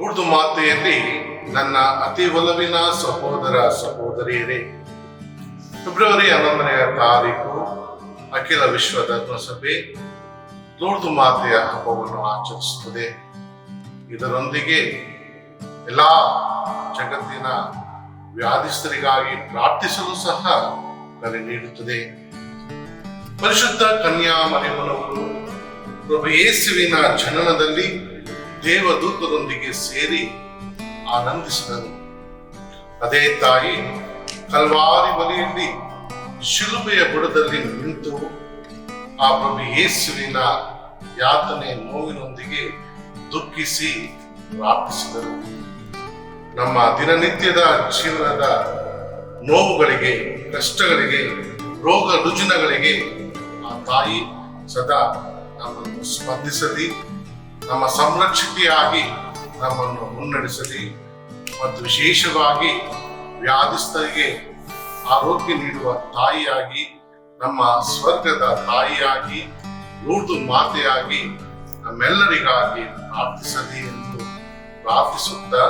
ಲೂರ್ದು ಮಾತೆಯಲ್ಲಿ ನನ್ನ ಅತಿ ಒಲವಿನ ಸಹೋದರ ಸಹೋದರಿಯರೇ, ಫೆಬ್ರವರಿ 11ನೇ ತಾರೀಕು ಅಖಿಲ ವಿಶ್ವ ಧರ್ಮಸಭೆ ಲೂರ್ದು ಮಾತೆಯ ಹಬ್ಬವನ್ನು ಆಚರಿಸುತ್ತದೆ. ಇದರೊಂದಿಗೆ ಎಲ್ಲ ಜಗತ್ತಿನ ವ್ಯಾಧಿಸ್ಥರಿಗಾಗಿ ಪ್ರಾರ್ಥಿಸಲು ಸಹ ಕರೆ ನೀಡುತ್ತದೆ. ಪರಿಶುದ್ಧ ಕನ್ಯಾ ಮರಿಯಮ್ಮನವರು ಪ್ರಭು ಯೇಸುವಿನ ಜನನದಲ್ಲಿ ದೇವದೂತರೊಂದಿಗೆ ಸೇರಿ ಆನಂದಿಸಿದರು. ಅದೇ ತಾಯಿ ಕಲ್ವಾರಿ ಬಲಿಯಲ್ಲಿ ಶಿಲುಬೆಯ ಬುಡದಲ್ಲಿ ನಿಂತು ಆ ಪ್ರಭು ಯೇಸುವಿನ ಯಾತನೆ ನೋವಿನೊಂದಿಗೆ ದುಃಖಿಸಿ ಪ್ರಾರ್ಥಿಸಿದರು. ನಮ್ಮ ದಿನನಿತ್ಯದ ಜೀವನದ ನೋವುಗಳಿಗೆ, ಕಷ್ಟಗಳಿಗೆ, ರೋಗ ರುಜಿನಗಳಿಗೆ ಆ ತಾಯಿ ಸದಾ ನಮ್ಮನ್ನು ಸ್ಪಂದಿಸಲಿ, ನಮ್ಮ ಸಂರಕ್ಷಕಿಯಾಗಿ ನಮ್ಮನ್ನು ಮುನ್ನಡೆಸಲಿ ಮತ್ತು ವಿಶೇಷವಾಗಿ ವ್ಯಾಧಿಸ್ಥರಿಗೆ ಆರೋಗ್ಯ ನೀಡುವ ತಾಯಿಯಾಗಿ, ನಮ್ಮ ಸ್ವರ್ಗದ ತಾಯಿಯಾಗಿ, ಲೂರ್ದು ಮಾತೆಯಾಗಿ ನಮ್ಮೆಲ್ಲರಿಗಾಗಿ ಪ್ರಾರ್ಥಿಸಲಿ ಎಂದು ಪ್ರಾರ್ಥಿಸುತ್ತಾ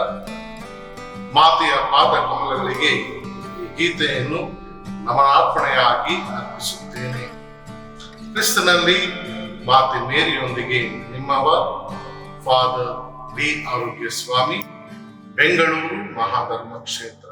ಮಾತೆಯ ಪಾದ ಕಮಲಗಳಿಗೆ ಈ ಗೀತೆಯನ್ನು ನಮನಾರ್ಪಣೆಯಾಗಿ ಅರ್ಪಿಸುತ್ತೇನೆ. ಕ್ರಿಸ್ತನಲ್ಲಿ ಮಾತೆ ಮೇರಿಯೊಂದಿಗೆ ನಿಮ್ಮವ ಫಾದರ್ ಬಿ ಆರೋಗ್ಯ ಸ್ವಾಮಿ, ಬೆಂಗಳೂರು ಮಹಾಧರ್ಮ ಕ್ಷೇತ್ರ.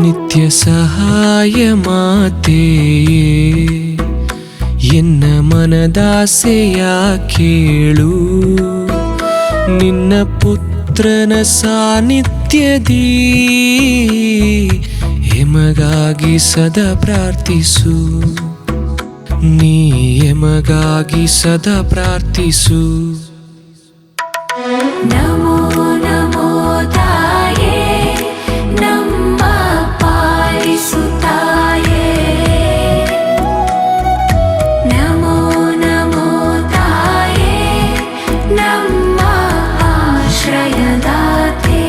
ನಿತ್ಯ ಸಹಾಯ ಮಾತೆಯೇ, ಎನ್ನ ಮನದಾಸೆಯ ಕೇಳು, ನಿನ್ನ ಪುತ್ರನ ಸಾನ್ನಿಧ್ಯದಿ ಎಮಗಾಗಿ ಸದಾ ಪ್ರಾರ್ಥಿಸು, ನೀ ಎಮಗಾಗಿ ಸದಾ ಪ್ರಾರ್ಥಿಸು. ನಮೋ ನಮೋ ತಾಯೇ, ನಮ್ಮ ಪಾಲಿಸು ತಾಯೇ. ನಮೋ ನಮೋ ತಾಯೇ, ನಮ್ಮ ಆಶ್ರಯದಾತೆ.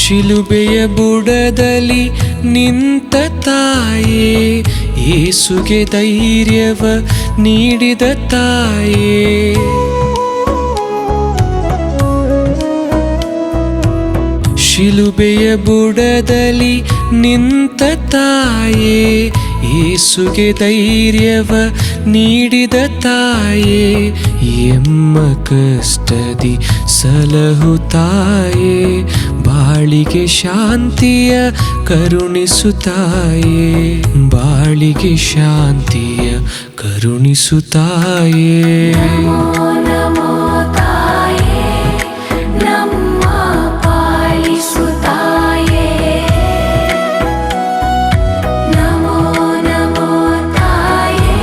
ಶಿಲುಬೆಯ ಬುಡದಲ್ಲಿ ನಿಂತ ತಾಯೇ, ಯೇಸುಗೆ ಧೈರ್ಯವ ನೀಡಿದ ತಾಯೇ. ಶಿಲುಬೆಯ ಬುಡದಲ್ಲಿ ನಿಂತ ತಾಯೇ, ಯೇಸುಗೆ ಧೈರ್ಯವ ನೀಡಿದ ತಾಯೇ. ಎಮ್ಮ ಕಷ್ಟದಿ ಸಲಹು ತಾಯೇ, ಬಾಳಿಗೆ ಶಾಂತಿಯ ಕರುಣಿಸು ತಾಯೇ, ಬಾಳಿಗೆ ಶಾಂತಿಯ ಕರುಣಿಸು ತಾಯೇ. ನಮೋ ನಮೋ ತಾಯೇ, ನಮ್ಮ ಪಾಲಿಸು ತಾಯೇ. ನಮೋ ನಮೋ ತಾಯೇ,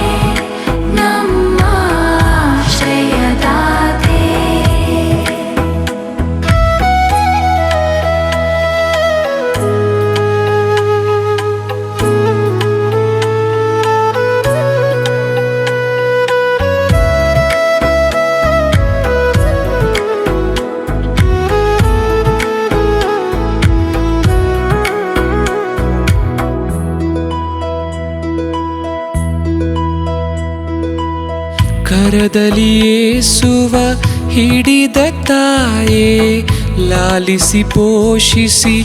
ನಮ್ಮ ಆಶ್ರಯದಾತೆ. ಕರದಲ್ಲಿ ಯೇಸುವ ಹಿಡಿದ ತಾಯೇ, ಲಾಲಿಸಿ ಪೋಷಿಸಿ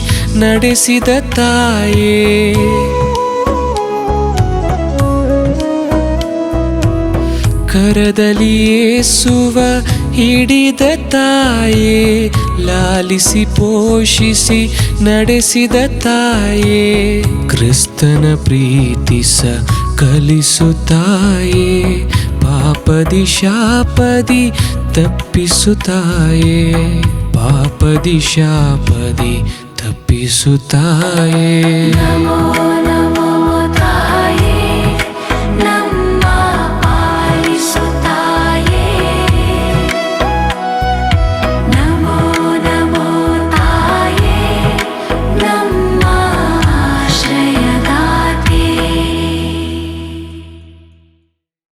ನಡೆಸಿದ ತಾಯೇ. ಕರದಲ್ಲಿ ಯೇಸುವ ಹಿಡಿದ ತಾಯೇ, ಲಾಲಿಸಿ ಪೋಷಿಸಿ ನಡೆಸಿದ ತಾಯೇ. ಕ್ರಿಸ್ತನ ಪ್ರೀತಿಸ ಕಲಿಸು ತಾಯೇ, ಪಾಪದಿ ಶಾಪದಿ ತಪ್ಪಿಸುತ್ತಾಯೇ ಪಾಪದಿ ಶಾಪದಿ ತಪ್ಪಿಸುತ್ತಾಯೇ. ನಮೋ